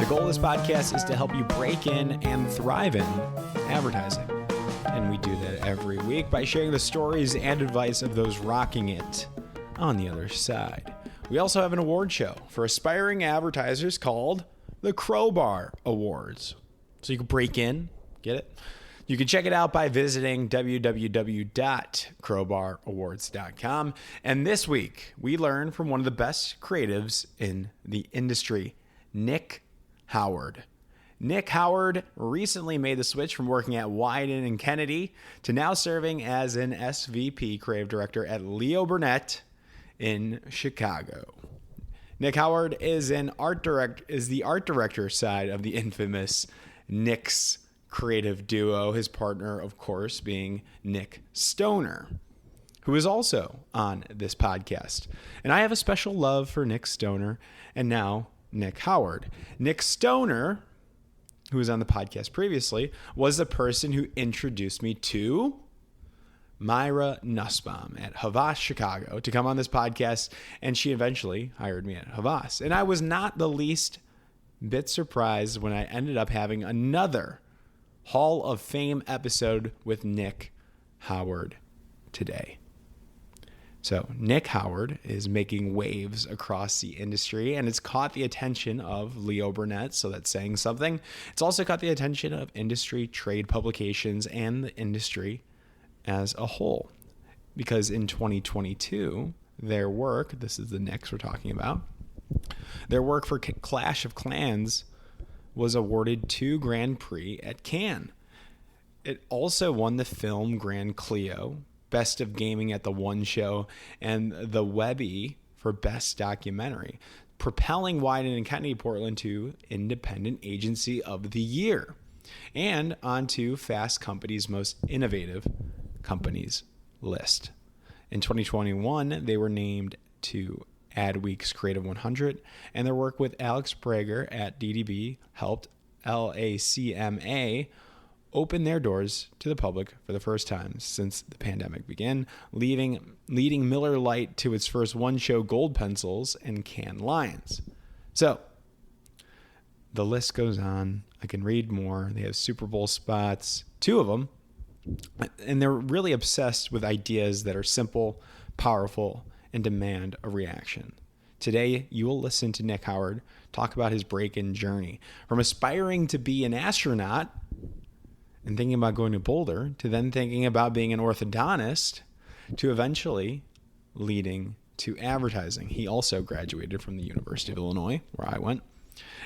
goal of this podcast is to help you break in and thrive in advertising. And we do that every week by sharing the stories and advice of those rocking it on the other side. We also have an award show for aspiring advertisers called the Crowbar Awards. So you can break in, get it? You can check it out by visiting www.crowbarawards.com. And this week, we learn from one of the best creatives in the industry, Nick Howard. Nick Howard recently made the switch from working at Wieden and Kennedy to now serving as an SVP Creative Director at Leo Burnett in Chicago. Nick Howard is the art director side of the infamous Nick's creative duo, his partner, of course, being Nick Stoner, who is also on this podcast. And I have a special love for Nick Stoner and now Nick Howard. Nick Stoner, who was on the podcast previously, was the person who introduced me to Myra Nussbaum at Havas Chicago to come on this podcast, and she eventually hired me at Havas. And I was not the least bit surprised when I ended up having another Hall of Fame episode with Nick Howard today. So Nick Howard is making waves across the industry, and it's caught the attention of Leo Burnett, so that's saying something. It's also caught the attention of industry trade publications and the industry as a whole, because in 2022, their work, this is the Knicks we're talking about, their work for Clash of Clans was awarded 2 Grand Prix at Cannes. It also won the film Grand Clio, Best of Gaming at the One Show, and the Webby for Best Documentary, propelling Wieden and Kennedy Portland to Independent Agency of the Year and onto Fast Company's Most Innovative Companies list. In 2021, they were named to Adweek's Creative 100, and their work with Alex Prager at DDB helped LACMA open their doors to the public for the first time since the pandemic began, leading Miller Lite to its first one-show Gold Pencils and Cannes Lions. So the list goes on. I can read more. They have Super Bowl spots, 2 of them, and they're really obsessed with ideas that are simple, powerful, and demand a reaction. Today, you will listen to Nick Howard talk about his break-in journey, from aspiring to be an astronaut and thinking about going to Boulder, to then thinking about being an orthodontist, to eventually leading to advertising. He also graduated from the University of Illinois, where I went,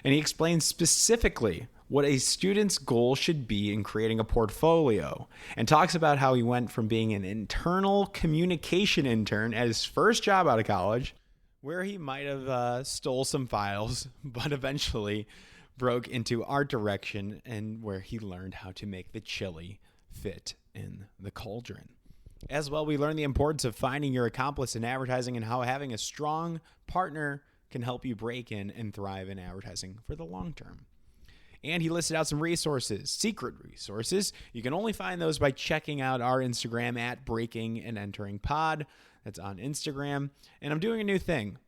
and he explains specifically what a student's goal should be in creating a portfolio, and talks about how he went from being an internal communication intern at his first job out of college, where he might have stole some files, but eventually broke into art direction, and where he learned how to make the chili fit in the cauldron. As well, we learned the importance of finding your accomplice in advertising and how having a strong partner can help you break in and thrive in advertising for the long term. And he listed out some resources, secret resources. You can only find those by checking out our Instagram at Breaking and Entering Pod. That's on Instagram. And I'm doing a new thing.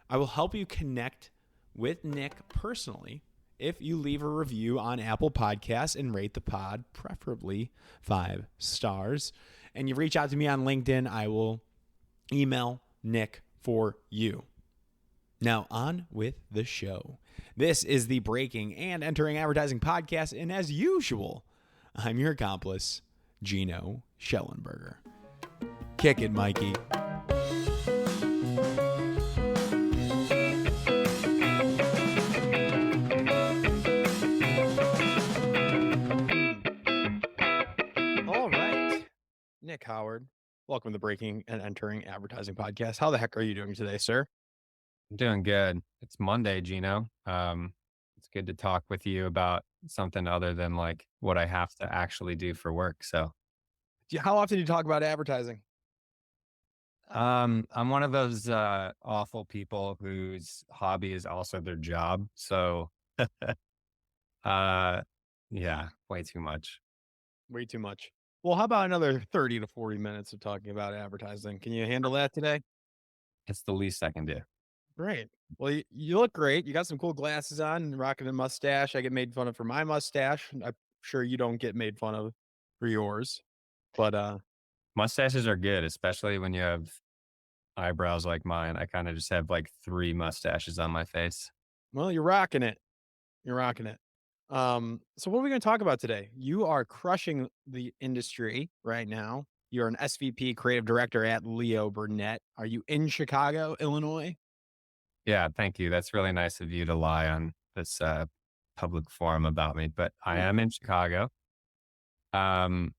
I will help you connect with Nick personally if you leave a review on Apple Podcasts and rate the pod, preferably 5 stars. And you reach out to me on LinkedIn, I will email Nick for you. Now on with the show. This is the Breaking and Entering Advertising podcast, and as usual, I'm your accomplice, Gino Schellenberger. Kick it, Mikey. All right, Nick Howard, welcome to the Breaking and Entering Advertising podcast. How the heck are you doing today, sir? I'm doing good. It's Monday, Gino. It's good to talk with you about something other than like what I have to actually do for work. So, How often do you talk about advertising? I'm one of those awful people whose hobby is also their job. So, yeah, way too much. Way too much. Well, how about another 30 to 40 minutes of talking about advertising? Can you handle that today? It's the least I can do. Great. Well, you look great. You got some cool glasses on and rocking a mustache. I get made fun of for my mustache. I'm sure you don't get made fun of for yours. But Mustaches are good, especially when you have eyebrows like mine. I kind of just have like 3 mustaches on my face. well, you're rocking it. You're rocking it. So what are we going to talk about today? You are crushing the industry right now. You're an SVP Creative Director at Leo Burnett. Are you in Chicago, Illinois? Yeah, thank you. That's really nice of you to lie on this public forum about me, but I Mm. am in Chicago. Um,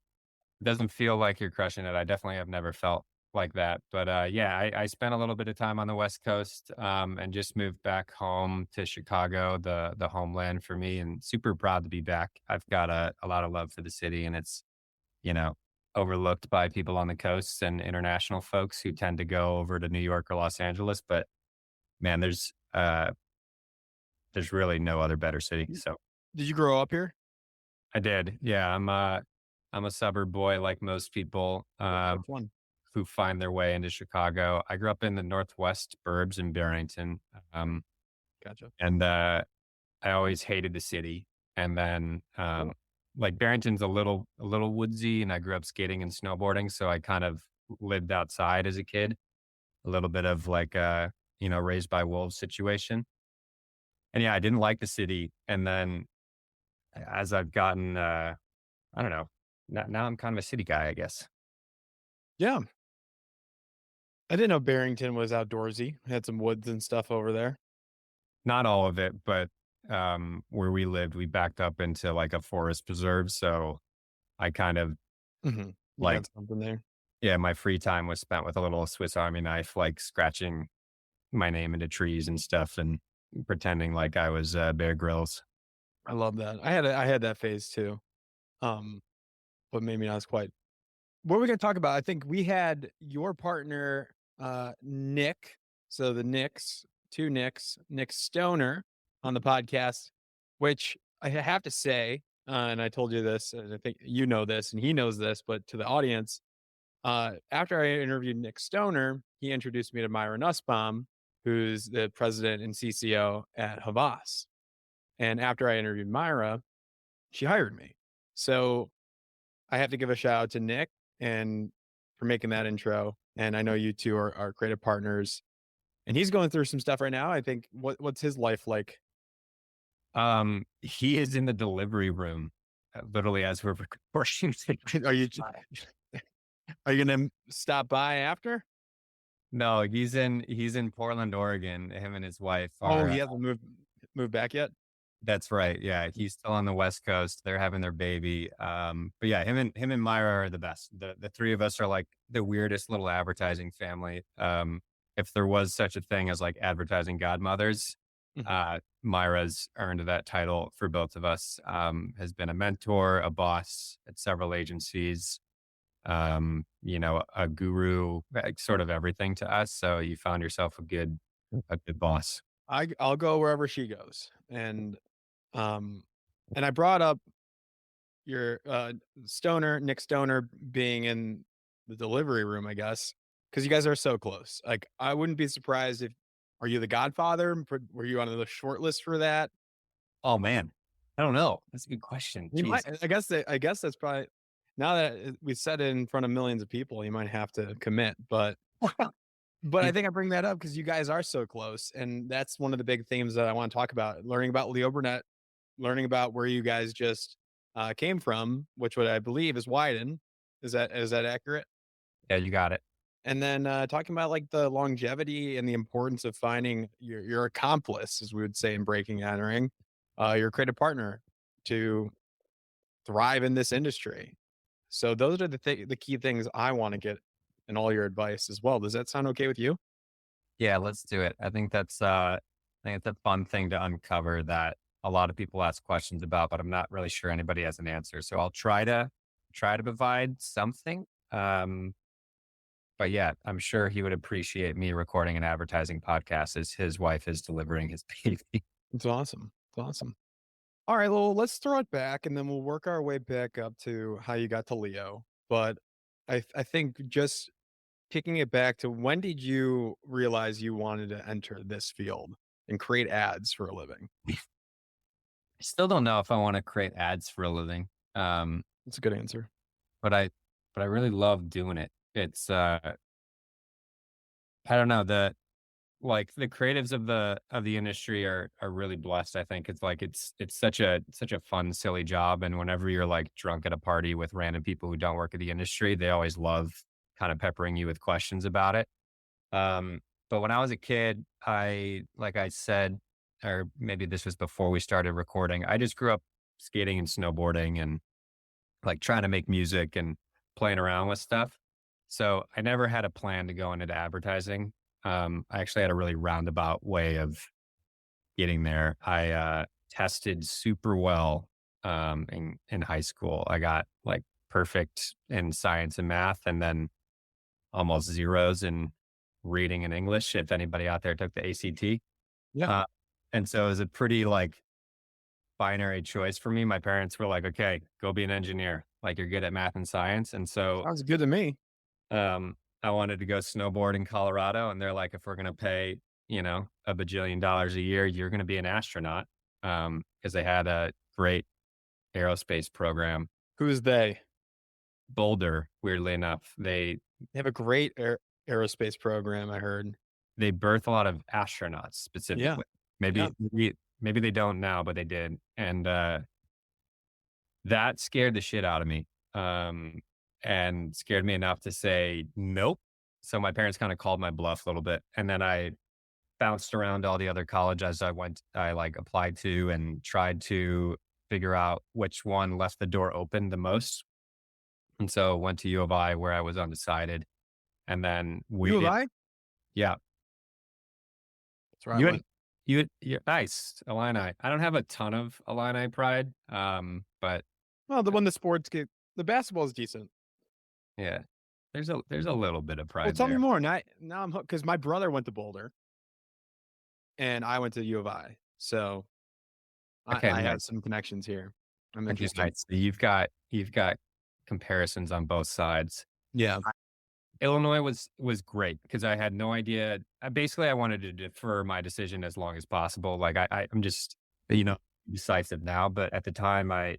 doesn't feel like you're crushing it. I definitely have never felt like that. But yeah, I spent a little bit of time on the West Coast and just moved back home to Chicago, the homeland for me, and super proud to be back. I've got a lot of love for the city, and it's, you know, overlooked by people on the coast and international folks who tend to go over to New York or Los Angeles. But man, there's really no other better city. Y- So Did you grow up here? I did. Yeah, I'm a suburb boy like most people. Which one? Who find their way into Chicago. I grew up in the Northwest Burbs in Barrington, um, Gotcha. and I always hated the city. And then, like Barrington's a little woodsy, and I grew up skating and snowboarding, so I kind of lived outside as a kid. A little bit of like a raised by wolves situation. And yeah, I didn't like the city. And then as I've gotten, I don't know, now I'm kind of a city guy, I guess. Yeah. I didn't know Barrington was outdoorsy. Had some woods and stuff over there. Not all of it, but, where we lived, we backed up into, like, a forest preserve, so I kind of, Hmm. You got like something there. yeah, my free time was spent with a little Swiss Army knife, like, scratching my name into trees and stuff and pretending like I was, Bear Grylls. I love that. I had that phase too. Um, but maybe not as quite. What are we gonna talk about? I think we had your partner, Nick. So the Nicks, 2 Nicks, Nick Stoner on the podcast, which I have to say, and I told you this, and I think you know this, and he knows this, but to the audience, after I interviewed Nick Stoner, he introduced me to Myra Nussbaum, who's the president and CCO at Havas. And after I interviewed Myra, she hired me. So I have to give a shout out to Nick and for making that intro. And I know you two are creative partners. And he's going through some stuff right now. I think what's his life like? He is in the delivery room, literally as we're recording. Are you are you gonna stop by after? No, he's in Portland, Oregon. Him and his wife Oh, are, he hasn't moved back yet. that's right. Yeah, he's still on the West Coast. They're having their baby. But yeah, him and Myra are the best. The 3 of us are like the weirdest little advertising family. If there was such a thing as like advertising godmothers, Mhm. Myra's earned that title for both of us. Has been a mentor, a boss at several agencies, a guru, like sort of everything to us. So you found yourself a good boss. I'll go wherever she goes. Um and I brought up your Nick Stoner being in the delivery room, I guess, because you guys are so close. Like, I wouldn't be surprised if are you the Godfather? Were you on the short list for that? Oh man, I don't know. That's a good question. You might. Jeez. I guess that's probably now that we said it in front of millions of people, you might have to commit. But I You think I bring that up because you guys are so close, and that's one of the big themes that I want to talk about. Learning about Leo Burnett, learning about where you guys just came from, which what I believe is Wieden. Is that accurate? Yeah, you got it. And then talking about like the longevity and the importance of finding your accomplice, as we would say in breaking and entering, your creative partner to thrive in this industry. So those are the key things I want to get in all your advice as well. Does that sound okay with you? Yeah, let's do it. I think it's a fun thing to uncover that a lot of people ask questions about, but I'm not really sure anybody has an answer. So I'll try to provide something. But yeah, I'm sure he would appreciate me recording an advertising podcast as his wife is delivering his baby. It's awesome. It's awesome. All right, well, let's throw it back and then we'll work our way back up to how you got to Leo. But I think just kicking it back to when did you realize you wanted to enter this field and create ads for a living? I still don't know if I want to create ads for a living. Um, That's a good answer. but I really love doing it. It's I don't know, the creatives of the industry are really blessed. I think it's like it's such a fun, silly job. And whenever you're like drunk at a party with random people who don't work at the industry, they always love kind of peppering you with questions about it. But when I was a kid, like I said, or maybe this was before we started recording, I just grew up skating and snowboarding and like trying to make music and playing around with stuff. So I never had a plan to go into advertising. I actually had a really roundabout way of getting there. I tested super well in high school. I got like perfect in science and math, and then almost zeros in reading and English. If anybody out there took the ACT, Yeah. uh, and so it was a pretty like binary choice for me. My parents were like, "Okay, go be an engineer. Like you're good at math and science." And so Sounds good to me. I wanted to go snowboard in Colorado, and they're like, "If we're gonna pay, a bajillion dollars a year, you're gonna be an astronaut." Because they had a great aerospace program. Who's they? Boulder, weirdly enough, They have a great aerospace program, I heard. they birth a lot of astronauts Yeah. specifically. Yeah. Maybe they don't now, but they did. And that scared the shit out of me. And scared me enough to say nope. So my parents kind of called my bluff a little bit. And then I bounced around all the other colleges I like applied to and tried to figure out which one left the door open the most. And so went to U of I where I was undecided. And then U of waited. I? Yeah. That's where I You had went. you nice, Illini. I don't have a ton of Illini pride, but Well, the one the sports get the basketball is decent. yeah, there's a little bit of Well, pride tell me there. more. Now I'm hooked because my brother went to Boulder and I went to U of I. So Okay, I have nice. some connections here. I'm Okay, interested. nice. So you've got comparisons on both sides. Yeah. Illinois was great because I had no idea. Basically, I wanted to defer my decision as long as possible. Like I'm just decisive now, but at the time, I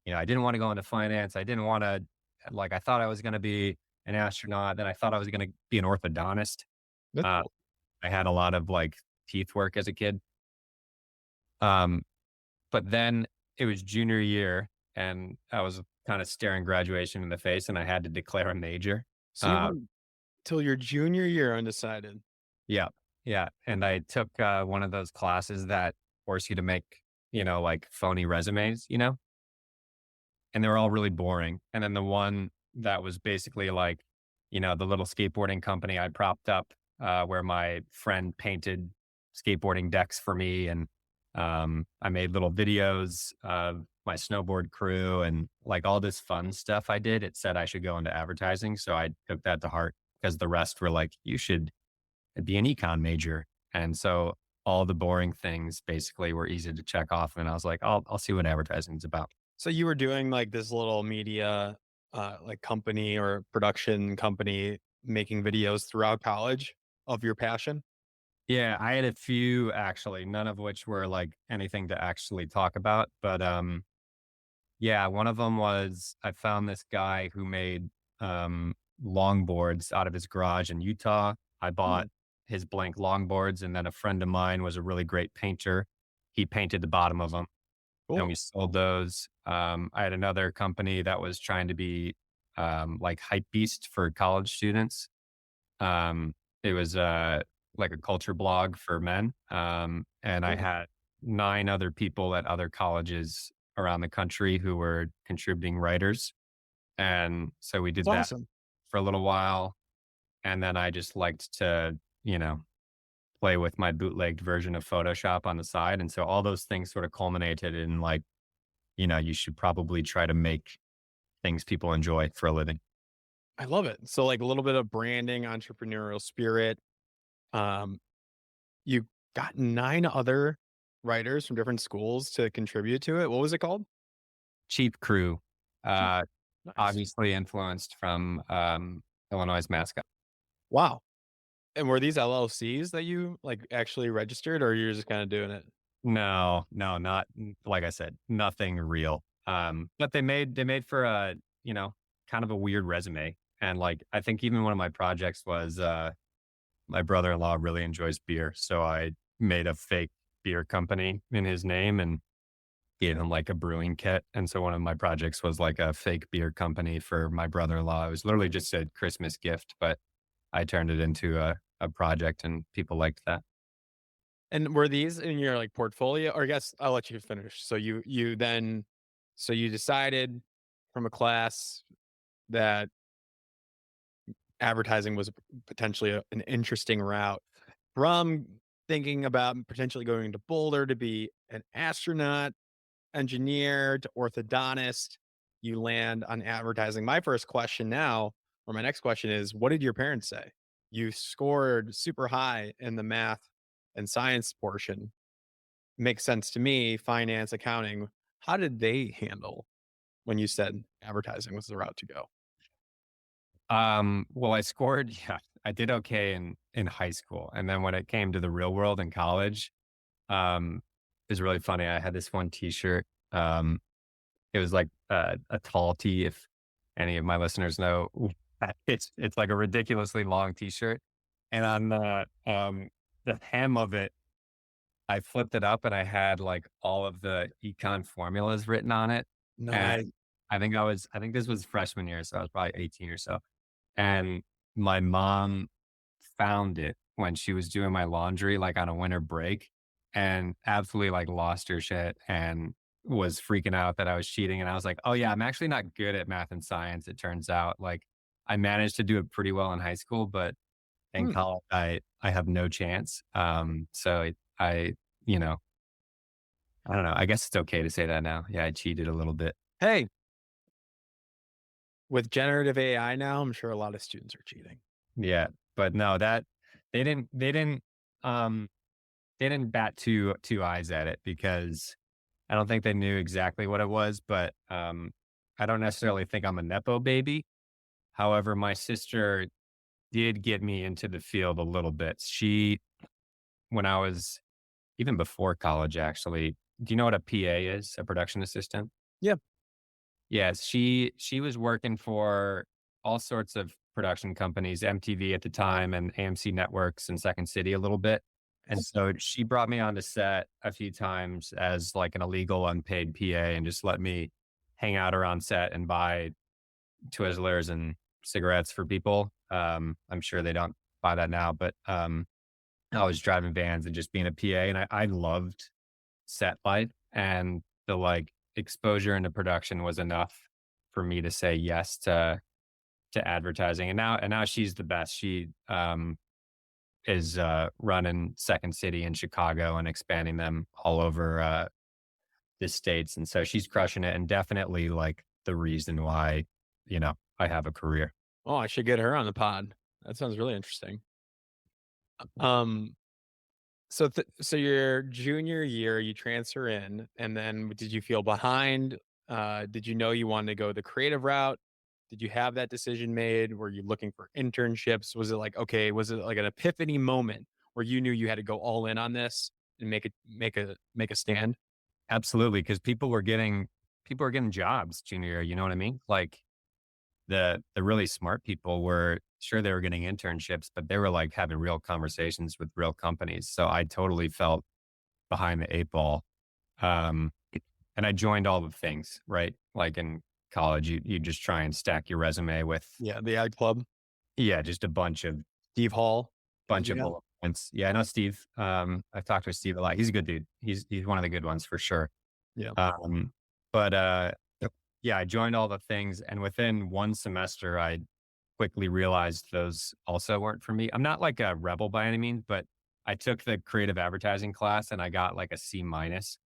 didn't want to go into finance. I didn't want to like I thought I was going to be an astronaut. Then I thought I was going to be an orthodontist. That's Uh, cool. I had a lot of like teeth work as a kid. Um, but then it was junior year, and I was kind of staring graduation in the face, and I had to declare a major. So you Uh, went till your junior year undecided. Yeah. Yeah. And I took one of those classes that force you to make, like phony resumes, and they were all really boring. And then the one that was basically like, the little skateboarding company I propped up where my friend painted skateboarding decks for me. And I made little videos of my snowboard crew and like all this fun stuff I did. It said I should go into advertising. So I took that to heart because the rest were like, you should be an econ major. And so all the boring things basically were easy to check off. And I was like, I'll see what advertising is about. So you were doing like this little media like company or production company making videos throughout college of your passion? Yeah, I had a few actually, none of which were like anything to actually talk about. But yeah, one of them was I found this guy who made longboards out of his garage in Utah. I Hmm, bought his blank longboards, and then a friend of mine was a really great painter. He painted the bottom of them, and cool. we sold those. I had another company that was trying to be like hype beast for college students. It was like a culture blog for men, and I Cool. had 9 other people at other colleges around the country who were contributing writers, and so we That's did that awesome. for a little while, and then I just liked to, play with my bootlegged version of Photoshop on the side, and so all those things sort of culminated in like, you should probably try to make things people enjoy for a living. I love it. So like a little bit of branding, entrepreneurial spirit. Um, you got 9 other writers from different schools to contribute to it. What was it called? Cheap Crew, Cheap. uh, Nice. obviously influenced from, Illinois' mascot. Wow. And were these LLCs that you like actually registered, or you're just kind of doing it? No, no, not like I said, nothing real. But they made for a, you know, kind of a weird resume. And like I think even one of my projects was my brother-in-law really enjoys beer, so I made a fake beer company in his name and gave him like a brewing kit. And so one of my projects was like a fake beer company for my brother-in-law. It was literally just a Christmas gift, but I turned it into a project and people liked that. And were these in your like portfolio? Or I guess I'll let you finish. So you decided from a class that advertising was potentially an interesting route from thinking about potentially going to Boulder to be an astronaut, engineer to orthodontist. You land on advertising. My first question now, or my next question is, what did your parents say? You scored super high in the math and science portion. Makes sense to me, finance, accounting. How did they handle when you said advertising was the route to go? Well, I scored, yeah, I did okay in high school. And then when it came to the real world in college, it was really funny. I had this one t-shirt. It was like a tall tee, if any of my listeners know. It's like a ridiculously long t-shirt. And on the hem of it, I flipped it up and I had like all of the econ formulas written on it. Nice. And I think this was freshman year, so I was probably 18 or so. And my mom found it when she was doing my laundry, like on a winter break, and absolutely like lost her shit and was freaking out that I was cheating. And I was like, oh yeah, I'm actually not good at math and science. It turns out like I managed to do it pretty well in high school, but in Hmm. college, I have no chance. I, you know, I don't know. I guess it's okay to say that now. Yeah, I cheated a little bit. Hey, with generative AI now, I'm sure a lot of students are cheating. Yeah, but no, that they didn't um they didn't bat two eyes at it because I don't think they knew exactly what it was, but I don't necessarily think I'm a nepo baby. However, my sister did get me into the field a little bit. She when I was even before college actually. Do you know what a PA is? A production assistant? Yeah. Yes, she was working for all sorts of production companies, MTV at the time and AMC Networks and Second City a little bit. And so she brought me onto set a few times as like an illegal unpaid PA and just let me hang out around set and buy Twizzlers and cigarettes for people. I'm sure they don't buy that now, but I was driving vans and just being a PA and I loved set life and the like exposure into production was enough for me to say yes to advertising. And now she's the best. She is running Second City in Chicago and expanding them all over the states. And so she's crushing it and definitely like the reason why, I have a career. Oh, I should get her on the pod. That sounds really interesting. Um, so your junior year, you transfer in, and then did you feel behind? Did you know you wanted to go the creative route? Did you have that decision made? Were you looking for internships? Was it like, okay, was it like an epiphany moment where you knew you had to go all in on this and make a stand? Absolutely. Cause people were getting jobs junior year, you know what I mean? Like the really smart people were sure they were getting internships, but they were like having real conversations with real companies. So I totally felt behind the eight ball. Um, and I joined all the things, right? Like in college, you just try and stack your resume with, Yeah, the ad club, yeah, just a Steve Hall. bunch of Yeah. bullet points. Yeah, I know Steve. I've talked to Steve a lot. He's a good dude. He's one of the good ones for sure. Yeah. Um, but yeah, I joined all the things, and within one semester, I quickly realized those also weren't for me. I'm not like a rebel by any means, but I took the creative advertising class and I got like a C minus.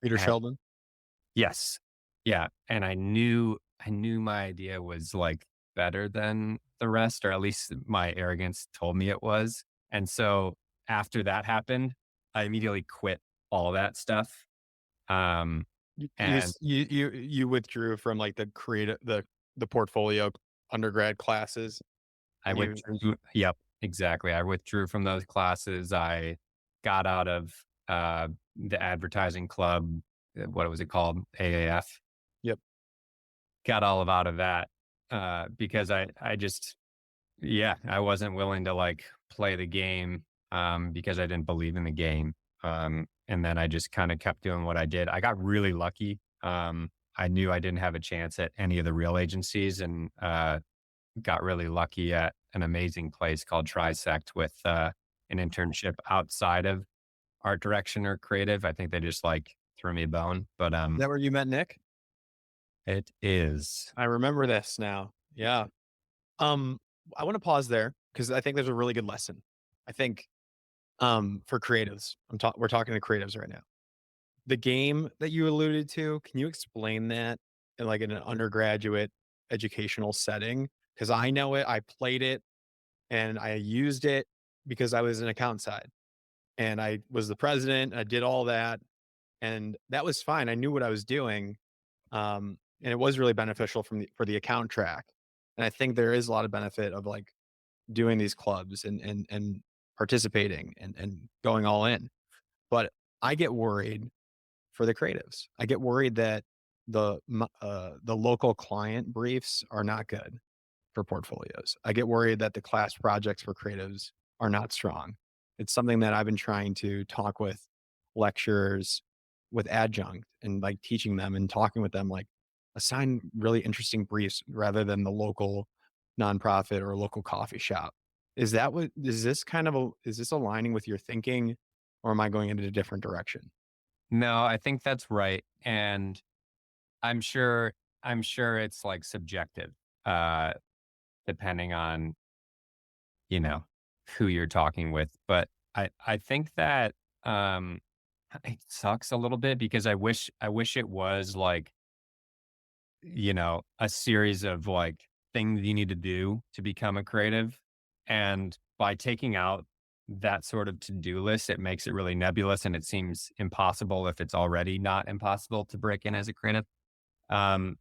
Peter And Sheldon. yes, yeah, and I knew my idea was like better than the rest, or at least my arrogance told me it was. And so after that happened, I immediately quit all that stuff. Um, and You withdrew from like the creative the portfolio undergrad classes. I And you, withdrew. Yep, exactly. I withdrew from those classes. I got out of the advertising club. What was it called? AAF. yep. Got all of out of that because I just, yeah, I wasn't willing to like play the game because I didn't believe in the game. And then I just kind of kept doing what I did. I got really lucky. I knew I didn't have a chance at any of the real agencies, and got really lucky at an amazing place called Trisect with an internship outside of art direction or creative. I think they just like threw me a bone, but Is that where you met Nick? it is. I remember this now. Yeah. Um, I want to pause there because I think there's a really good lesson. I think for creatives, we're talking to creatives right now. The game that you alluded to, can you explain that in like in an undergraduate educational setting? Because I know it, I played it, and I used it because I was an account side and I was the president. I did all that, and that was fine. I knew what I was doing, and it was really beneficial for the account track. And I think there is a lot of benefit of like doing these clubs and participating and going all in. But I get worried for the creatives. I get worried that the local client briefs are not good for portfolios. I get worried that the class projects for creatives are not strong. It's something that I've been trying to talk with lecturers, with adjunct, and like teaching them and talking with them, like assign really interesting briefs rather than the local nonprofit or local coffee shop. Is this aligning with your thinking, or am I going in a different direction? No, I think that's right. And I'm sure I'm sure it's like subjective, uh, depending on, you know, who you're talking with. But I think that um it sucks a little bit because I wish it was like, a series of like things you need to do to become a creative. And by taking out that sort of to-do list, it makes it really nebulous and it seems impossible if it's already not impossible to break in as a creative. Um,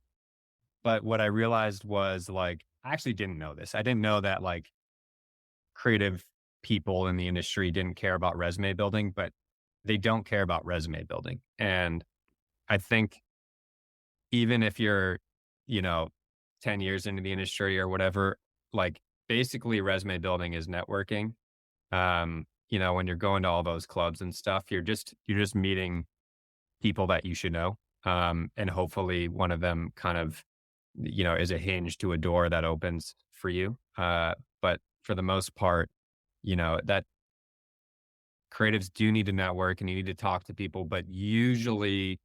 but what I realized was like, I actually didn't know this. I didn't know that like creative people in the industry didn't care about resume building, but they don't care about resume building. And I think even if you're, you know, 10 years into the industry or whatever, like basically resume building is networking. When you're going to all those clubs and stuff, you're just meeting people that you should know. And hopefully one of them kind of, is a hinge to a door that opens for you. But for the most part, that creatives do need to network and you need to talk to people, but usually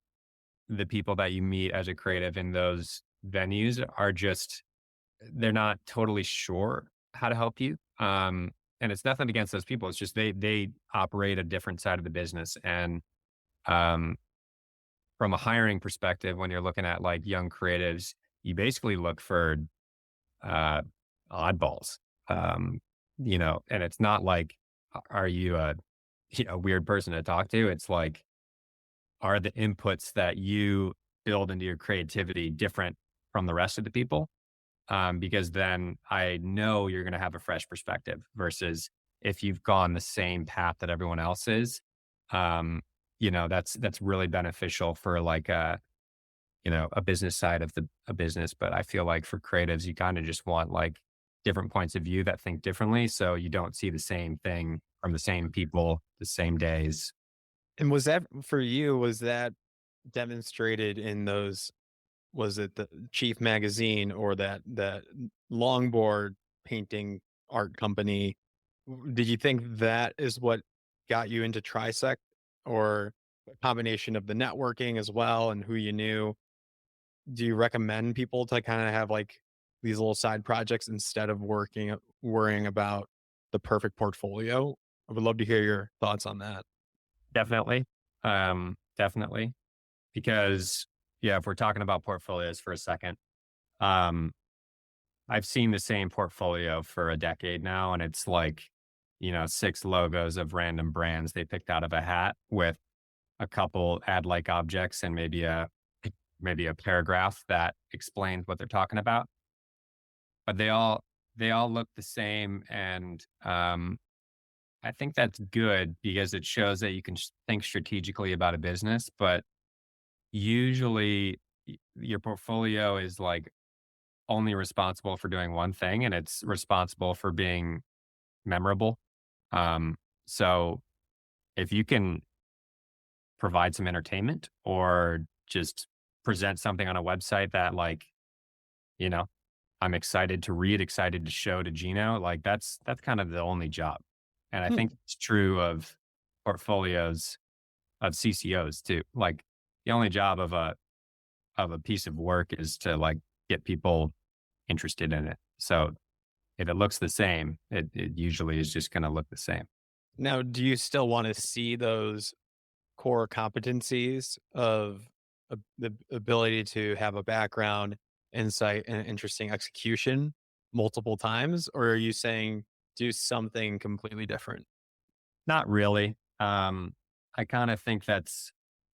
the people that you meet as a creative in those venues are just, they're not totally sure how to help you. And it's nothing against those people. It's just they operate a different side of the business. And um, from a hiring perspective, when you're looking at like young creatives, you basically look for uh, oddballs. And it's not like, are you a weird person to talk to? It's like, are the inputs that you build into your creativity different from the rest of the people? Because then I know you're going to have a fresh perspective versus if you've gone the same path that everyone else is. That's really beneficial for like a business side of a business. But I feel like for creatives, you kind of just want like different points of view that think differently, so you don't see the same thing from the same people the same days. And was that for you? Was that demonstrated in those? Was it the Chief Magazine or that longboard painting art company? Did you think that is what got you into Trisect, or a combination of the networking as well and who you knew? Do you recommend people to kind of have like these little side projects instead of worrying about the perfect portfolio? I would love to hear your thoughts on that. Definitely. Definitely. Because yeah, if we're talking about portfolios for a second, um, I've seen the same portfolio for a decade now, and it's like, six logos of random brands they picked out of a hat with a couple ad-like objects and maybe a paragraph that explains what they're talking about. But they all look the same. And I think that's good because it shows that you can think strategically about a business. But usually your portfolio is like only responsible for doing one thing, and it's responsible for being memorable. Um, so if you can provide some entertainment or just present something on a website that like, you know, I'm excited to read, excited to show to Gino, like that's kind of the only job. And I Hmm. think it's true of portfolios of CCOs too. Like the only job of a piece of work is to like get people interested in it. So if it looks the same, it usually is just going to look the same. Now, do you still want to see those core competencies of the ability to have a background, insight, and interesting execution multiple times? Or are you saying do something completely different? Not really. I kind of think I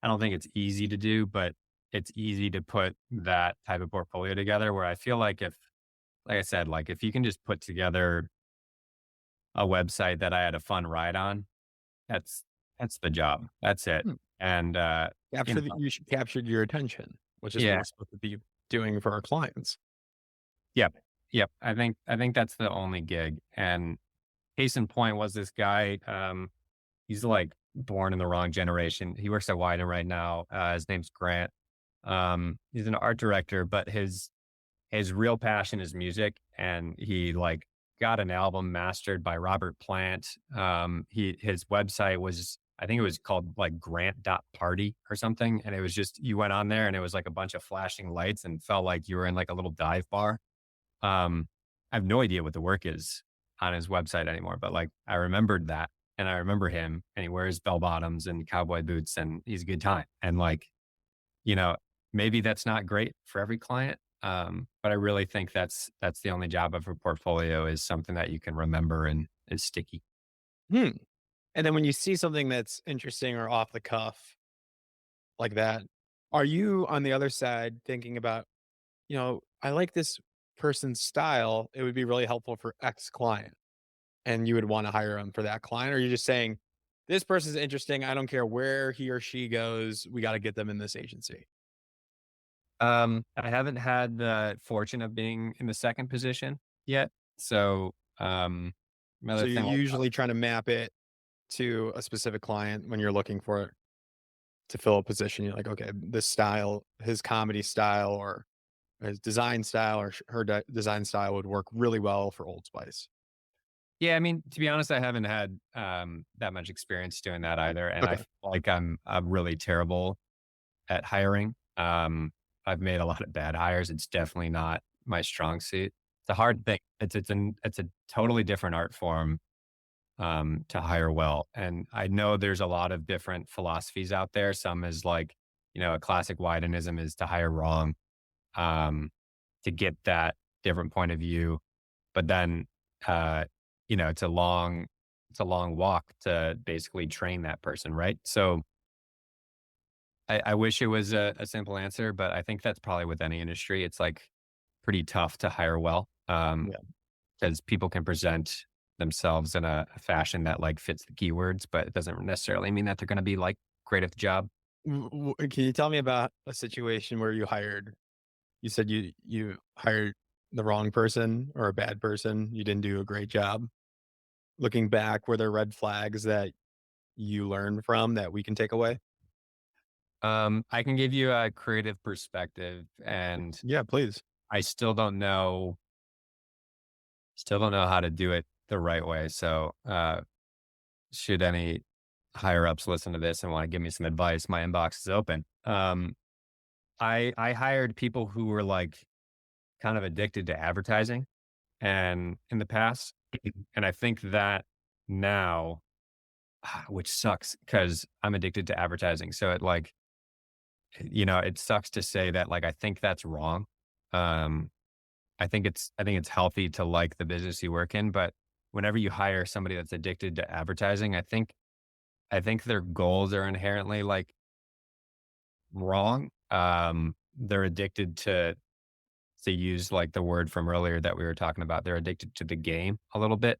don't think it's easy to do, but it's easy to put that type of portfolio together where I feel like like I said, like if you can just put together a website that I had a fun ride on, that's, that's the job. That's it. Hmm. And, you know, You should captured your attention, which is what yeah, we're supposed to be doing for our clients. yep. Yep. I think that's the only gig. And case in point was this guy, he's like born in the wrong generation. He works at Wieden right now. His name's Grant. He's an art director, but his real passion is music, and he like got an album mastered by Robert Plant. His website was, I think it was called like Grant.party or something, and it was just you went on there and it was like a bunch of flashing lights and felt like you were in like a little dive bar. I have no idea what the work is on his website anymore, but like I remembered that, and I remember him, and he wears bell bottoms and cowboy boots, and he's a good time. And like, you know, maybe that's not great for every client. But I really think that's the only job of a portfolio is something that you can remember and is sticky. Hmm. And then when you see something that's interesting or off the cuff like that, are you on the other side thinking about, I like this person's style. It would be really helpful for X client. And you would want to hire them for that client? Or are you just saying, this person's interesting. I don't care where he or she goes. We got to get them in this agency. I haven't had the fortune of being in the second position yet. So, So another you're thing, usually trying to map it to a specific client when you're looking for it to fill a position. You're like, okay, this style, his comedy style or his design style or design style would work really well for Old Spice. yeah, I mean, to be honest, I haven't had that much experience doing that either, and I Okay. feel like I'm really terrible at hiring. I've made a lot of bad hires. It's definitely not my strong suit. It's a hard thing. It's a totally different art form to hire well, and I know there's a lot of different philosophies out there. Some is like, a classic Weidenism is to hire wrong, um, to get that different point of view, but then uh, it's a long walk to basically train that person, right? So I wish it was a simple answer, but I think that's probably with any industry. It's like pretty tough to hire well, Yeah. because people can present themselves in a fashion that like fits the keywords, but it doesn't necessarily mean that they're going to be like great at the job. Can you tell me about a situation where you said you hired the wrong person or a bad person? You didn't do a great job. Looking back, were there red flags that you learned from that we can take away? I can give you a creative perspective, and Yeah, please. I still don't know how to do it the right way. So, should any higher ups listen to this and want to give me some advice, my inbox is open. I hired people who were like kind of addicted to advertising and in the past, and I think that now, which sucks because I'm addicted to advertising. So it like, it sucks to say that like I think that's wrong. Um, I think it's healthy to like the business you work in, but whenever you hire somebody that's addicted to advertising, I think their goals are inherently like wrong. They're addicted to to use like the word from earlier that we were talking about, they're addicted to the game a little bit.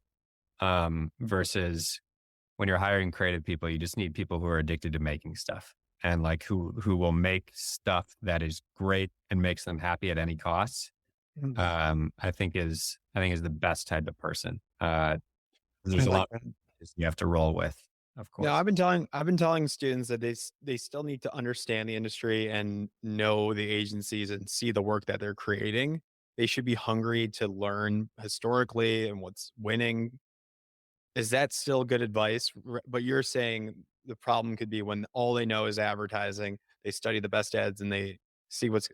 Versus when you're hiring creative people, you just need people who are addicted to making stuff and like who will make stuff that is great and makes them happy at any cost. Mm. I think is the best type of person. I There's a like lot that. you have to roll with, of No, course. I've been telling students that they still need to understand the industry and know the agencies and see the work that they're creating. They should be hungry to learn historically and what's winning. Is that still good advice? But you're saying the problem could be when all they know is advertising. They study the best ads and they see what's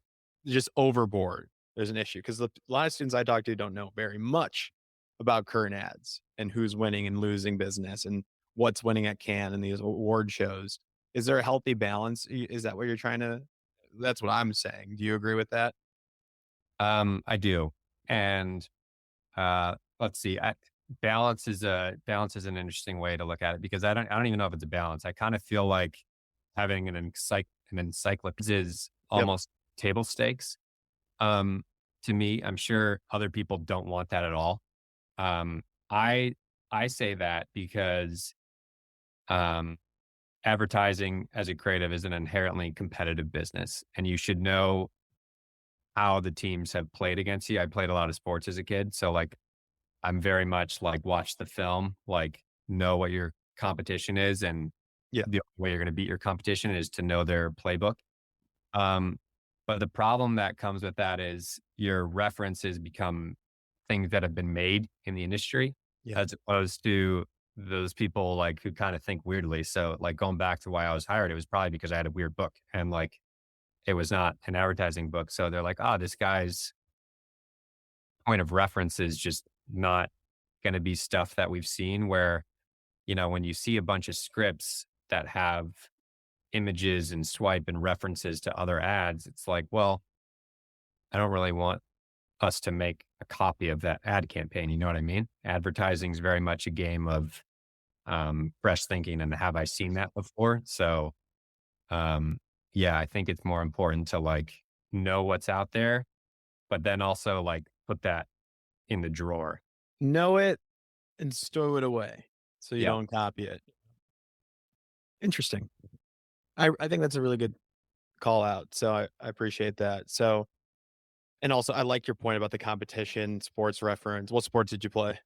just overboard. There's an issue because a lot of students I talk to don't know very much about current ads and who's winning and losing business and what's winning at Cannes and these award shows. Is there a healthy balance? Is that what you're trying to? That's what I'm saying. Do you agree with that? I do. And let's see. Balance is an interesting way to look at it because I don't even know if it's a balance. I kind of feel like having an encyclopedia is Yep. almost table stakes. Um, to me, I'm sure other people don't want that at all. Um, I I say that because um, advertising as a creative is an inherently competitive business, and you should know how the teams have played against you. I played a lot of sports as a kid, so like I'm very much like watch the film, like know what your competition is, and Yeah. the only way you're going to beat your competition is to know their playbook. Um, but the problem that comes with that is your references become things that have been made in the industry, Yeah. as opposed to those people like who kind of think weirdly. So like going back to why I was hired, it was probably because I had a weird book and like it was not an advertising book. So they're like, oh, this guy's point of reference is just not going to be stuff that we've seen where, when you see a bunch of scripts that have images and swipe and references to other ads, it's like, well, I don't really want us to make a copy of that ad campaign. You know what I mean? Advertising is very much a game of fresh thinking and have I seen that before? So, um, yeah, I think it's more important to like know what's out there, but then also like put that in the drawer. Know it and stow it away so you Yeah. don't copy it. Interesting. I think that's a really good call out. So I appreciate that. So, and also I like your point about the competition, sports reference. What sports did you play?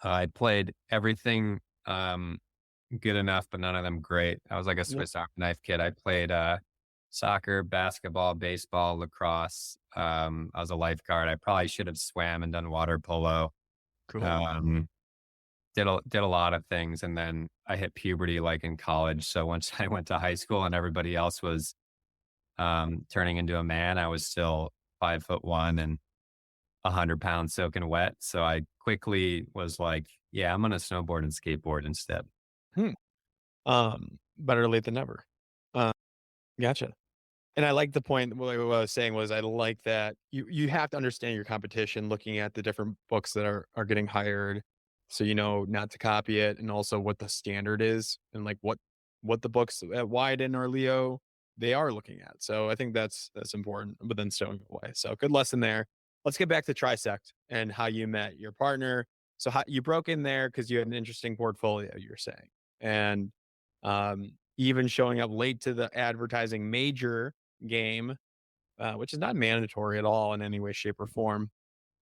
I played everything good enough, but none of them great. I was like a Yep. Swiss Army knife kid. I played soccer, basketball, baseball, lacrosse. I was a lifeguard. I probably should have swam and done water polo. Cool. Um, did a lot of things, and then I hit puberty like in college. So once I went to high school and everybody else was turning into a man, I was still 5'1" and 100 pounds soaking wet. So I quickly was like, yeah, I'm gonna snowboard and skateboard instead. Hmm. Better late than never. Uh, gotcha. And I like the point. What I was saying was, I like that you have to understand your competition, looking at the different books that are getting hired, so you know not to copy it, and also what the standard is, and like what the books at Wieden or Leo they are looking at. So I think that's important. But then stowing it away. So good lesson there. Let's get back to Trisect and how you met your partner. So how you broke in there because you had an interesting portfolio, you're saying, and even showing up late to the advertising major game, which is not mandatory at all in any way, shape, or form.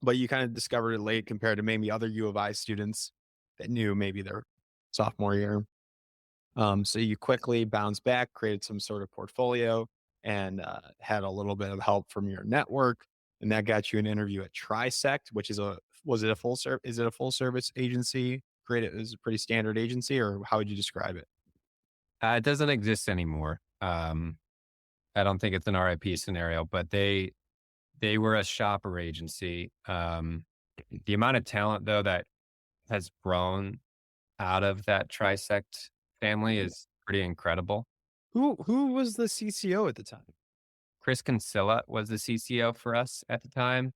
But you kind of discovered it late compared to maybe other U of I students that knew maybe their sophomore year. So you quickly bounced back, created some sort of portfolio, and had a little bit of help from your network, and that got you an interview at Trisect, which is a was it a full service? Is it a full service agency? Creative is a pretty standard agency, or how would you describe it? It doesn't exist anymore. I don't think it's an RIP scenario, but they were a shopper agency. The amount of talent though that has grown out of that Trisect family is pretty incredible. Who was the CCO at the time? Chris Kinsella was the CCO for us at the time.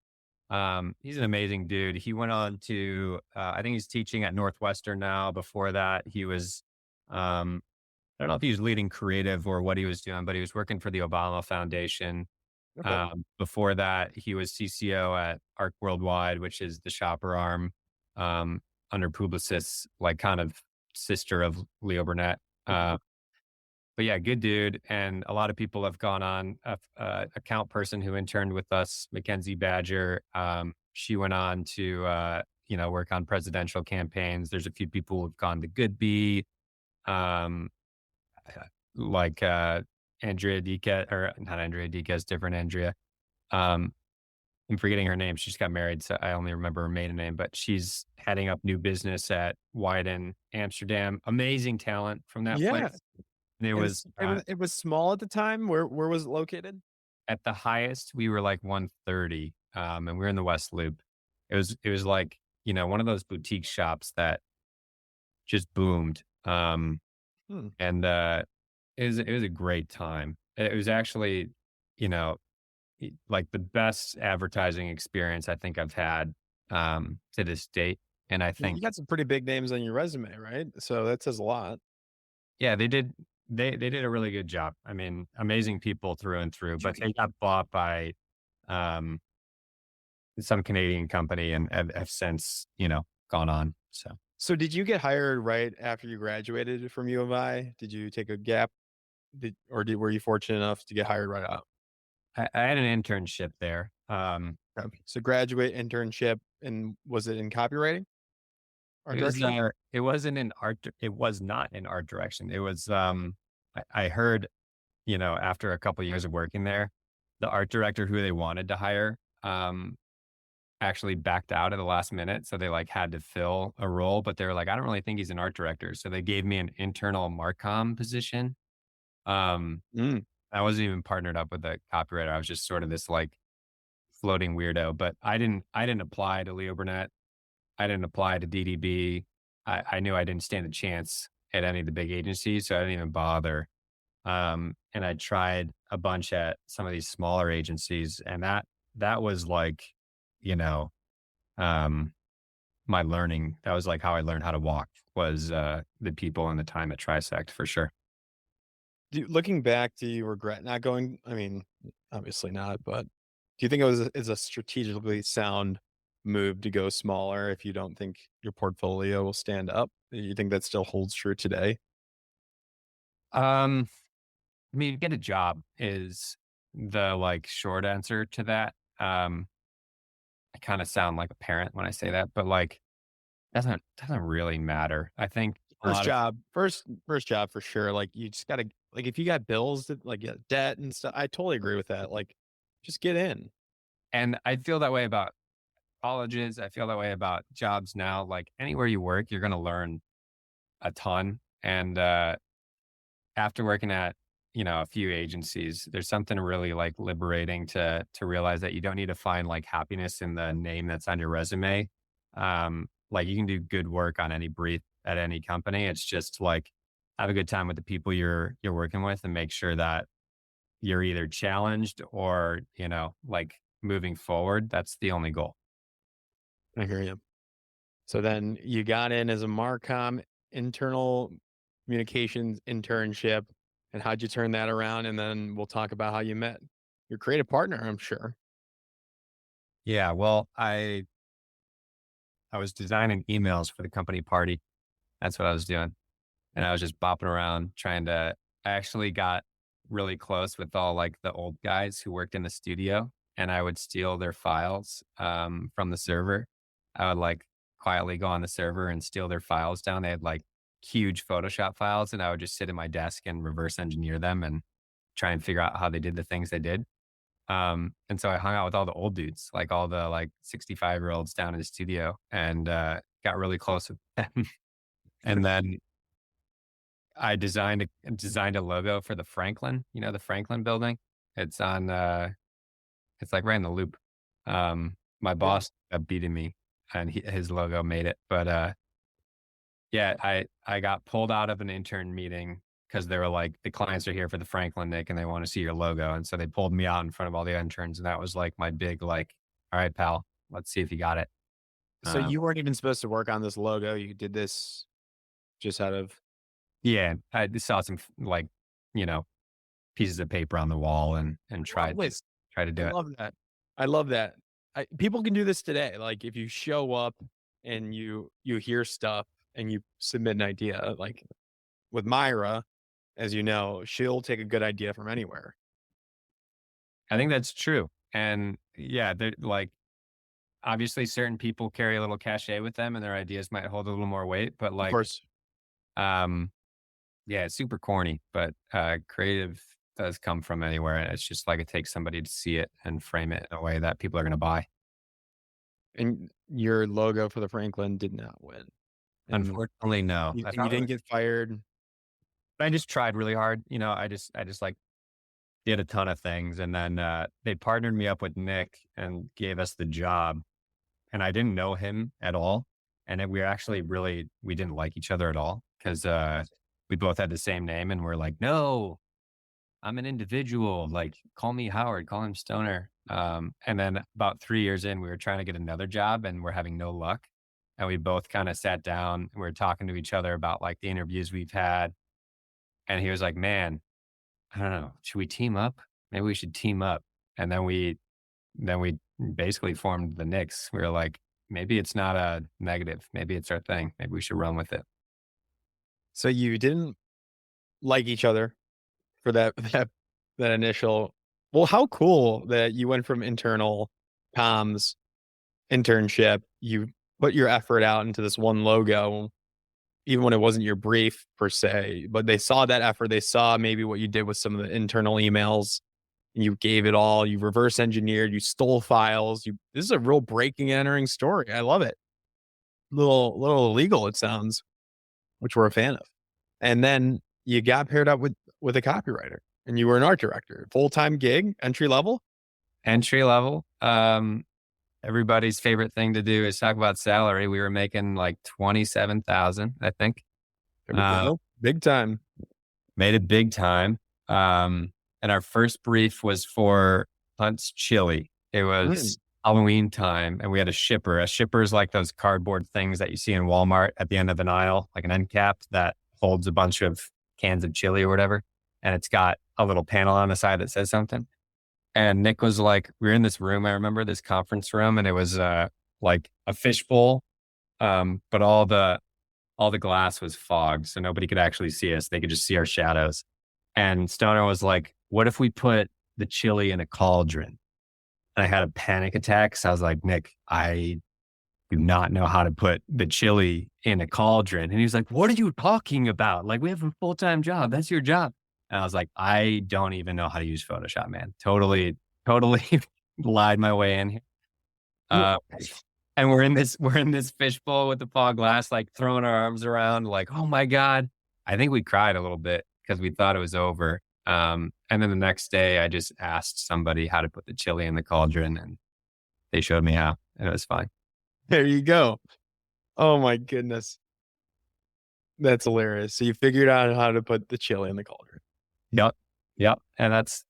He's an amazing dude. He went on to, I think he's teaching at Northwestern now. Before that, he was, I don't know if he was leading creative or what he was doing, but he was working for the Obama Foundation. Okay. Before that, he was CCO at Arc Worldwide, which is the shopper arm um, under Publicis, like kind of sister of Leo Burnett. Okay. But yeah, good dude. And a lot of people have gone on. Account person who interned with us, Mackenzie Badger. She went on to work on presidential campaigns. There's a few people who've gone to Goodby, um, like Andrea Diquez, or not Andrea Diquez, different Andrea. Um, I'm forgetting her name. She just got married, so I only remember her maiden name. But she's heading up new business at Wieden, Amsterdam. Amazing talent from that Yeah. place. And it And was it was small at the time. Where was it located? at the highest, we were like 130, and we were in the West Loop. It was like, one of those boutique shops that just boomed. Hmm. And it was a great time. It was actually, you know, like the best advertising experience I think I've had to this date. And I You think, got some pretty big names on your resume, right? So that says a lot. yeah, they did a really good job. I mean, amazing people through and through, but they got bought by um some Canadian company and have since, gone on. So So did you get hired right after you graduated from U of I? Did you take a gap? Were you fortunate enough to get hired right out? I had an internship there. Okay. So graduate internship, and was it in copywriting, art It was direction? it wasn't in art. It was not in art direction. It was I heard, after a couple years of working there, the art director who they wanted to hire actually backed out at the last minute. So they like had to fill a role, but they were like, I don't really think he's an art director. So they gave me an internal Marcom position. Um, Mm. I wasn't even partnered up with a copywriter. I was just sort of this like floating weirdo. But I didn't apply to Leo Burnett. I didn't apply to DDB. I knew I didn't stand a chance at any of the big agencies, so I didn't even bother. And I tried a bunch at some of these smaller agencies, and that was like, you know, um, my learning. That was like how I learned how to walk, was the people and the time at Trisect for sure. Looking back, do you regret not going? I mean, obviously not, but do you think is a strategically sound move to go smaller if you don't think your portfolio will stand up? Do you think that still holds true today? Um, I mean, get a job is the like short answer to that. I kind of sound like a parent when I say that, but like doesn't really matter. I think a First lot of job, first job for sure. Like you just gotta like if you got bills that like debt and stuff, I totally agree with that. Like just get in. and I feel that way about colleges. I feel that way about jobs now. Like anywhere you work, you're going to learn a ton. And after working at, a few agencies, there's something really like liberating to realize that you don't need to find like happiness in the name that's on your resume. Like you can do good work on any brief at any company. It's just like have a good time with the people you're working with and make sure that you're either challenged or, like moving forward. That's the only goal. I hear you. So then you got in as a Marcom internal communications internship. And how'd you turn that around? And then we'll talk about how you met your creative partner, I'm sure. Yeah, well, I was designing emails for the company party. That's what I was doing. And I was just bopping around I actually got really close with all like the old guys who worked in the studio, and I would steal their files from the server. I would like quietly go on the server and steal their files down. They had like huge Photoshop files, and I would just sit at my desk and reverse engineer them and try and figure out how they did the things they did. And so I hung out with all the old dudes, like all the like 65-year-olds down in the studio, and got really close with them. And then I designed a logo for the Franklin, the Franklin building. It's on it's like right in the loop. My Yeah. boss beating me and his logo made it. But yeah, I got pulled out of an intern meeting because they were like, the clients are here for the Franklin, Nick, and they want to see your logo. And so they pulled me out in front of all the interns. And that was like my big, like, all right, pal, let's see if you got it. So Um, you weren't even supposed to work on this logo. You did this just out of yeah, I just saw some like, you know, pieces of paper on the wall and well, wait. try to do it. I love that. People can do this today. Like if you show up and you hear stuff and you submit an idea, like with Myra, as you know, she'll take a good idea from anywhere. I think that's true. And yeah, they're like, obviously certain people carry a little cachet with them and their ideas might hold a little more weight, but Of like, course. um, yeah, it's super corny, but creative does come from anywhere. And it's just like it takes somebody to see it and frame it in a way that people are going to buy. And your logo for the Franklin did not win. And Unfortunately, no. you didn't get fired. I just tried really hard. You know, I just like did a ton of things. And then they partnered me up with Nick and gave us the job. And I didn't know him at all. And then we were actually we didn't like each other at all because we both had the same name. And we're like, no, I'm an individual. Like, call me Howard, call him Stoner. And then about 3 years in, we were trying to get another job and we're having no luck. And we both kind of sat down and we were talking to each other about like the interviews we've had. And he was like, man, I don't know, should we team up? Maybe we should team up. And then we basically formed the Knicks. We were like, maybe it's not a negative. Maybe it's our thing. Maybe we should run with it. So you didn't like each other for that initial. Well, how cool that you went from internal comms internship. You put your effort out into this one logo, even when it wasn't your brief per se, but they saw that effort. They saw maybe what you did with some of the internal emails. You gave it all. You reverse engineered. You stole files. This is a real breaking and entering story. I love it. Little illegal, it sounds, which we're a fan of. And then you got paired up with a copywriter, and you were an art director, full-time gig, entry level. Everybody's favorite thing to do is talk about salary. We were making like 27,000, I think. Big time. Made it big time. And our first brief was for Hunt's Chili. It was Halloween time, and we had a shipper. A shipper is like those cardboard things that you see in Walmart at the end of an aisle, like an end cap that holds a bunch of cans of chili or whatever. And it's got a little panel on the side that says something. And Nick was like, we were in this room, I remember this conference room, and it was like a fishbowl, but all the glass was fog, so nobody could actually see us. They could just see our shadows. And Stoner was like, what if we put the chili in a cauldron? And I had a panic attack. So I was like, Nick, I do not know how to put the chili in a cauldron. And he was like, what are you talking about? Like, we have a full-time job. That's your job. And I was like, I don't even know how to use Photoshop, man. Totally lied my way in here. And we're in this fishbowl with the fog glass, like throwing our arms around, like, oh my God. I think we cried a little bit because we thought it was over. And then the next day I just asked somebody how to put the chili in the cauldron, and they showed me how, and it was fine. There you go. Oh my goodness. That's hilarious. So you figured out how to put the chili in the cauldron. Yep. And that's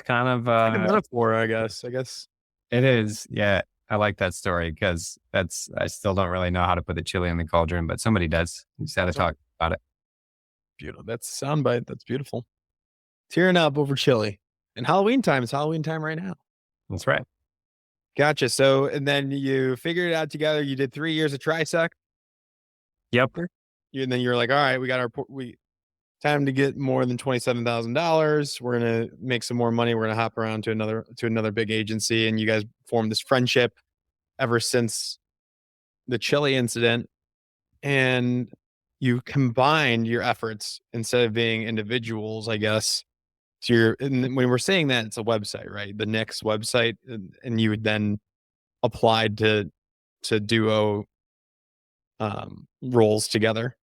kind of like a metaphor, I guess. It is. Yeah. I like that story because I still don't really know how to put the chili in the cauldron, but somebody does. You just had to talk about it. Beautiful. That's a soundbite. That's beautiful. Tearing up over chili. And Halloween time. It's Halloween time right now. That's right. Gotcha. So, and then you figured it out together. You did 3 years of Trisec. Yep. And then you're like, all right, we got time to get more than $27,000. We're going to make some more money. We're going to hop around to another big agency. And you guys formed this friendship ever since the chili incident. And you combined your efforts instead of being individuals, I guess. So and when we're saying that, it's a website, right? The Knicks website. And you would then applied to duo roles together.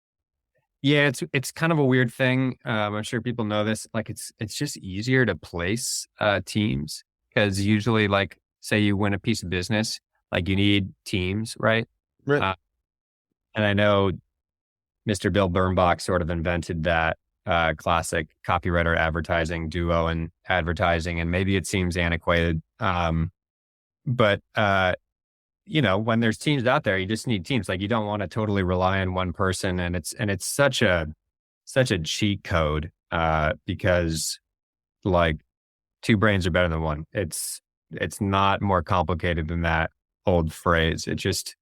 Yeah, it's kind of a weird thing. I'm sure people know this. Like it's just easier to place teams because usually, like, say you win a piece of business, like you need teams, right? Right. And I know Mr. Bill Birnbach sort of invented that classic copywriter advertising duo and advertising, and maybe it seems antiquated. But when there's teams out there, you just need teams. Like you don't want to totally rely on one person, and it's such a cheat code because like two brains are better than one. It's it's not more complicated than that old phrase. It just,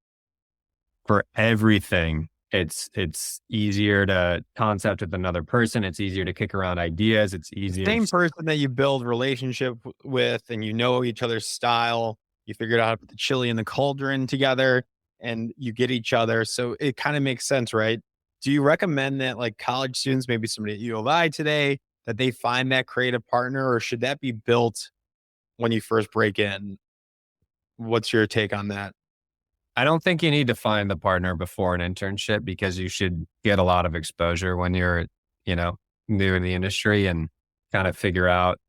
for everything, it's easier to concept with another person. It's easier to kick around ideas. It's easier. Same person that you build relationship with, and you know each other's style. You figured out how to put the chili in the cauldron together, and you get each other. So it kind of makes sense, right? Do you recommend that like college students, maybe somebody at U of I today, that they find that creative partner, or should that be built when you first break in? What's your take on that? I don't think you need to find the partner before an internship, because you should get a lot of exposure when you're, new in the industry, and kind of figure out,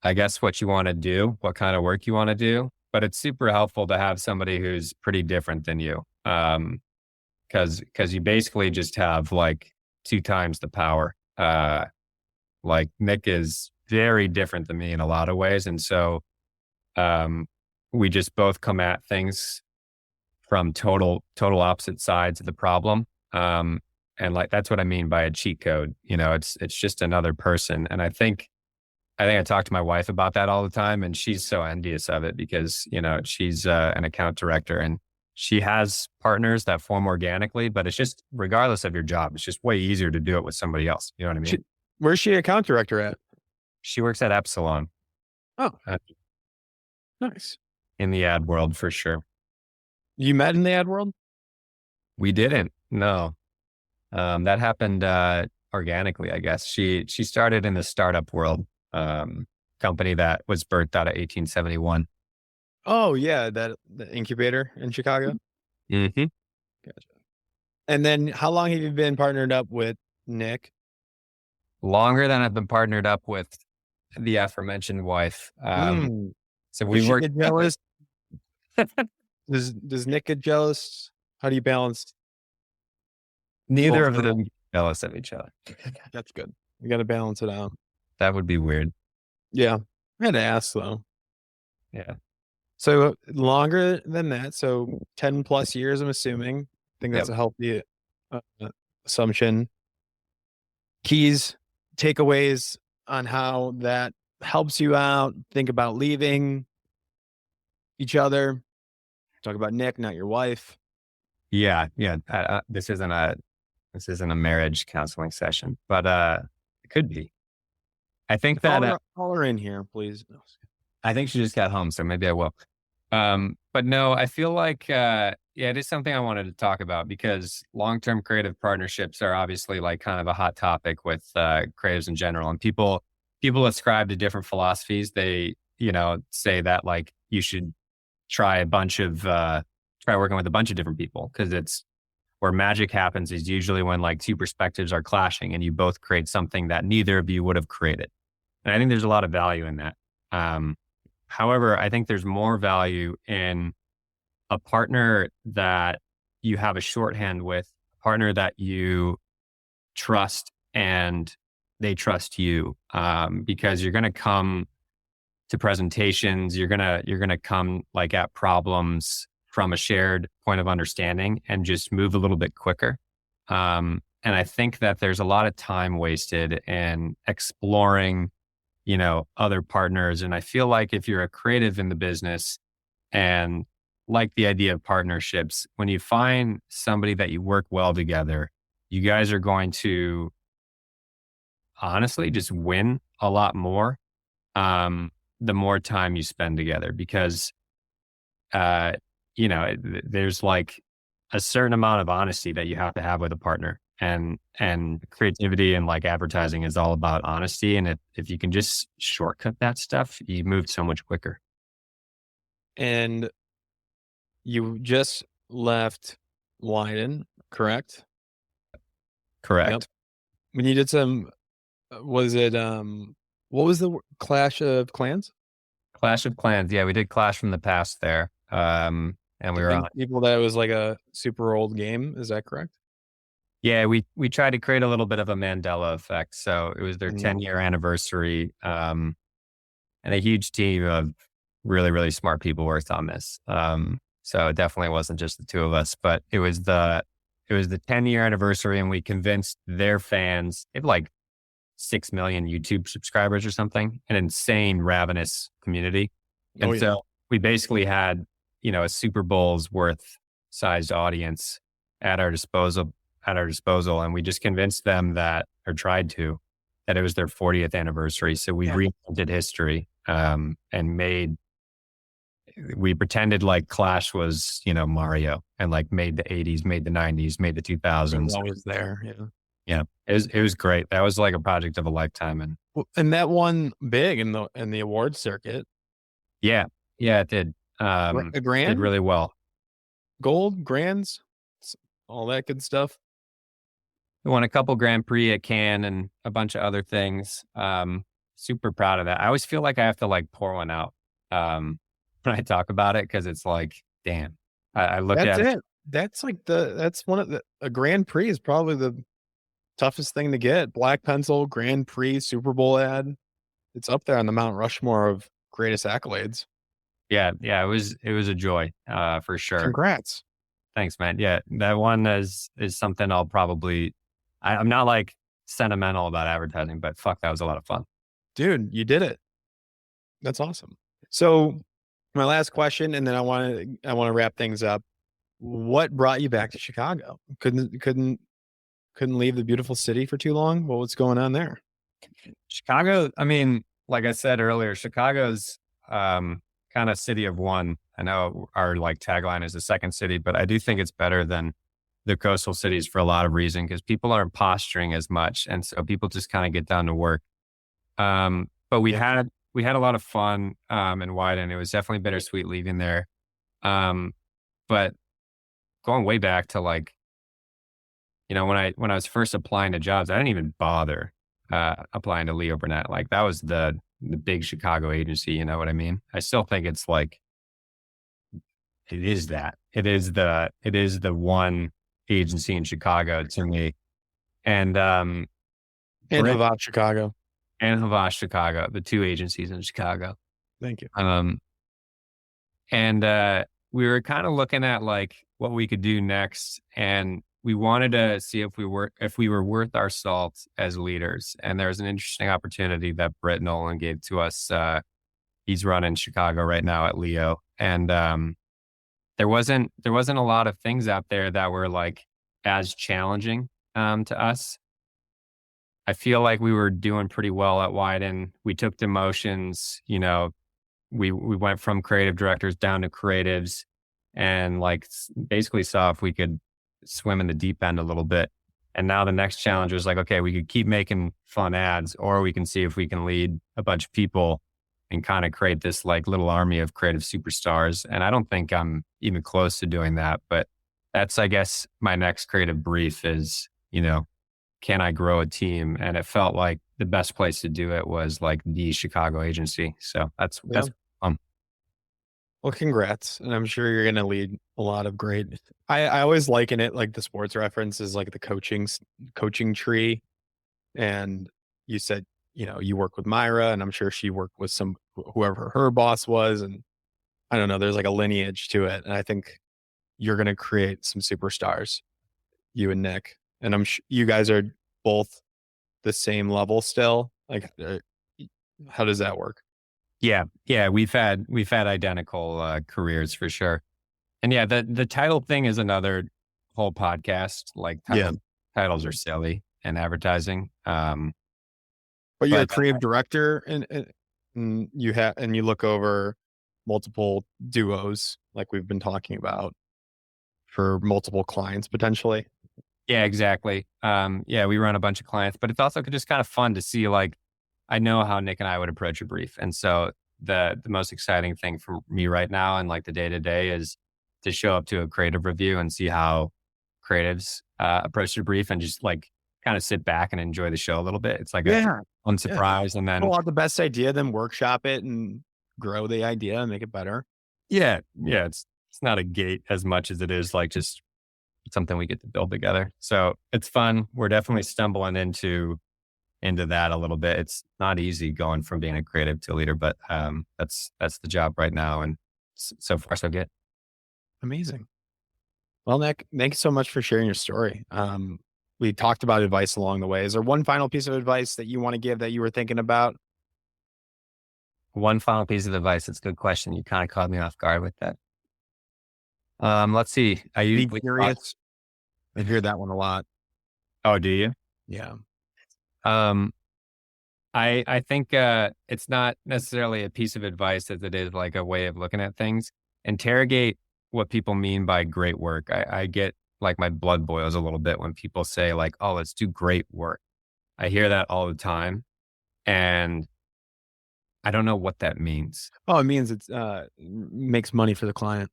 I guess, what you want to do, what kind of work you want to do. But it's super helpful to have somebody who's pretty different than you. Cause you basically just have like 2 times the power. Like Nick is very different than me in a lot of ways. And so, we just both come at things from total opposite sides of the problem. And like, that's what I mean by a cheat code. It's just another person. And I think I talk to my wife about that all the time, and she's so envious of it because, she's an account director, and she has partners that form organically, but it's just, regardless of your job, it's just way easier to do it with somebody else. You know what I mean? Where's she account director at? She works at Epsilon. Oh, nice. In the ad world, for sure. You met in the ad world? We didn't. No. That happened organically, I guess. She started in the startup world, company that was birthed out of 1871. Oh yeah, the incubator in Chicago. Mm-hmm. Gotcha. And then how long have you been partnered up with Nick? Longer than I've been partnered up with the aforementioned wife. So we worked. Get jealous? Does Nick get jealous? How do you balance? Neither of them get jealous of each other. That's good. You got to balance it out. That would be weird. Yeah. I had to ask though. Yeah. So longer than that. So 10 plus years, I'm assuming. I think that's a healthy assumption. Keys, takeaways on how that helps you out. Think about leaving each other. Talk about Nick, not your wife. Yeah. This isn't a marriage counseling session, but it could be. I think that call her in here, please. I think she just got home, so maybe I will. But no, I feel like it is something I wanted to talk about, because long-term creative partnerships are obviously like kind of a hot topic with creatives in general, and people ascribe to different philosophies. They say that like you should try working with a bunch of different people, because it's where magic happens is usually when like 2 perspectives are clashing and you both create something that neither of you would have created. And I think there's a lot of value in that. However, I think there's more value in a partner that you have a shorthand with, a partner that you trust and they trust you, because you're going to come to presentations, you're going to come like at problems from a shared point of understanding and just move a little bit quicker. And I think that there's a lot of time wasted in exploring, other partners. And I feel like if you're a creative in the business and like the idea of partnerships, when you find somebody that you work well together, you guys are going to honestly just win a lot more the more time you spend together, because there's like a certain amount of honesty that you have to have with a partner, and creativity and like advertising is all about honesty. And if you can just shortcut that stuff, you move so much quicker. And you just left Wieden, correct? Correct. Yep. When you did some, was it, what was the Clash of Clans? Clash of Clans. Yeah, we did Clash from the Past there. And we were on people that it was like a super old game. Is that correct? Yeah, we tried to create a little bit of a Mandela effect. So it was their 10-year anniversary, and a huge team of really, really smart people worked on this. So it definitely wasn't just the 2 of us, but it was the 10-year anniversary, and we convinced their fans. They have like 6 million YouTube subscribers or something, an insane, ravenous community. And so we basically had, a Super Bowl's worth sized audience at our disposal, and we just convinced them that it was their 40th anniversary. So we reinvented history, and we pretended like Clash was, Mario, and like made the 80s, made the 90s, made the 2000s. Always there. Yeah. Yeah. It was great. That was like a project of a lifetime. And that won big in the awards circuit. Yeah. Yeah, it did. A grand? Did really well. Gold, grands, all that good stuff. We won a couple Grand Prix at Cannes and a bunch of other things. Super proud of that. I always feel like I have to like pour one out when I talk about it, because it's like, damn. I look at it. That's like a Grand Prix is probably the toughest thing to get. Black pencil, Grand Prix, Super Bowl ad. It's up there on the Mount Rushmore of greatest accolades. Yeah. It was a joy, for sure. Congrats. Thanks, man. Yeah, that one is something I'll probably. I'm not like sentimental about advertising, but fuck, that was a lot of fun. Dude, you did it. That's awesome. So my last question, and then I want to wrap things up. What brought you back to Chicago? Couldn't leave the beautiful city for too long? What was going on there? Chicago, I mean, like I said earlier, Chicago's kind of city of one. I know our like tagline is the second city, but I do think it's better than the coastal cities for a lot of reasons, because people aren't posturing as much, and so people just kind of get down to work. But we had a lot of fun in Wieden. It was definitely bittersweet leaving there. But going way back to like, when I was first applying to jobs, I didn't even bother applying to Leo Burnett. Like that was the big Chicago agency. You know what I mean? I still think it's like, it is the one agency in Chicago to me. And Havas Chicago. And Havas Chicago, the two agencies in Chicago. Thank you. And we were kind of looking at like what we could do next, and we wanted to see if we were worth our salt as leaders. And there was an interesting opportunity that Brett Nolan gave to us. He's running Chicago right now at Leo, and there wasn't a lot of things out there that were like as challenging to us. I feel like we were doing pretty well at Wieden. We took demotions, we went from creative directors down to creatives, and like basically saw if we could swim in the deep end a little bit. And now the next challenge was like, okay, we could keep making fun ads, or we can see if we can lead a bunch of people and kind of create this like little army of creative superstars. And I don't think I'm even close to doing that, but that's, I guess, my next creative brief is, can I grow a team? And it felt like the best place to do it was like the Chicago agency. So that's fun. Well, congrats. And I'm sure you're going to lead a lot of great. I always liken it like the sports reference is like the coaching tree. And you said, you work with Myra, and I'm sure she worked with whoever her boss was. And I don't know, there's like a lineage to it. And I think you're going to create some superstars, you and Nick. And I'm sure you guys are both the same level still. Like, how does that work? Yeah. We've had identical careers for sure. And yeah, the title thing is another whole podcast. Like titles are silly in advertising. But you're a creative director, and you look over multiple duos, like we've been talking about, for multiple clients potentially. Yeah, exactly. We run a bunch of clients, but it's also just kind of fun to see, like, I know how Nick and I would approach a brief. And so the most exciting thing for me right now and like the day to day is to show up to a creative review and see how creatives approach the brief, and just like kind of sit back and enjoy the show a little bit. It's like a fun surprise. And then pull out the best idea, then workshop it and grow the idea and make it better. Yeah. It's not a gate as much as it is like just something we get to build together. So it's fun. We're definitely stumbling into that a little bit. It's not easy going from being a creative to a leader, but that's the job right now. And so far, so good. Amazing. Well, Nick, thank you so much for sharing your story. We talked about advice along the way. Is there one final piece of advice that you want to give that you were thinking about? one final piece of advice. It's a good question. You kind of caught me off guard with that. Let's see. I Be usually curious. I hear that one a lot. Oh, do you? Yeah. Um, I think it's not necessarily a piece of advice as it is like a way of looking at things. Interrogate what people mean by great work. I get like my blood boils a little bit when people say like, "Oh, let's do great work." I hear that all the time, and I don't know what that means. Oh, it means it's makes money for the client.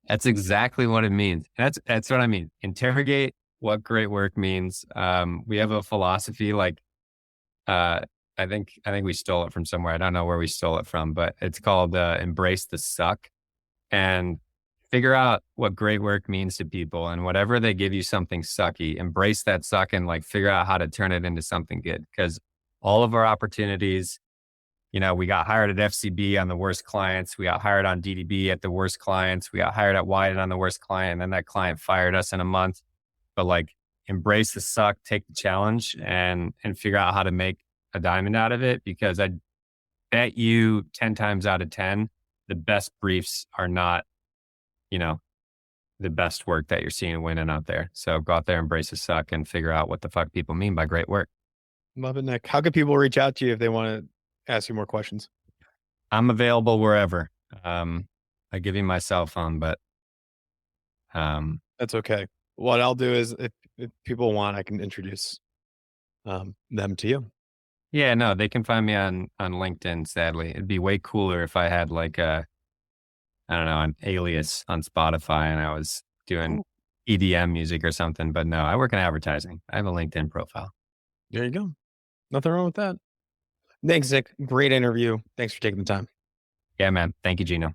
That's exactly what it means. That's what I mean. Interrogate what great work means. We have a philosophy like I think we stole it from somewhere. I don't know where we stole it from, but it's called embrace the suck and figure out what great work means to people. And whatever they give you something sucky, embrace that suck and like figure out how to turn it into something good. Because all of our opportunities, we got hired at FCB on the worst clients. We got hired on DDB at the worst clients. We got hired at Wieden on the worst client. And then that client fired us in a month. But like embrace the suck, take the challenge and figure out how to make a diamond out of it. Because I bet you 10 times out of 10, the best briefs are not, the best work that you're seeing winning out there. So go out there, embrace the suck and figure out what the fuck people mean by great work. Love it, Nick. How can people reach out to you if they want to ask you more questions? I'm available wherever. I give you my cell phone, but That's okay. What I'll do is if people want, I can introduce them to you. yeah, no, they can find me on LinkedIn, sadly. It'd be way cooler if I had like I don't know, an alias on Spotify and I was doing EDM music or something. But no, I work in advertising. I have a LinkedIn profile. There you go. Nothing wrong with that. Thanks, Nick. Great interview. Thanks for taking the time. Yeah, man. Thank you, Gino.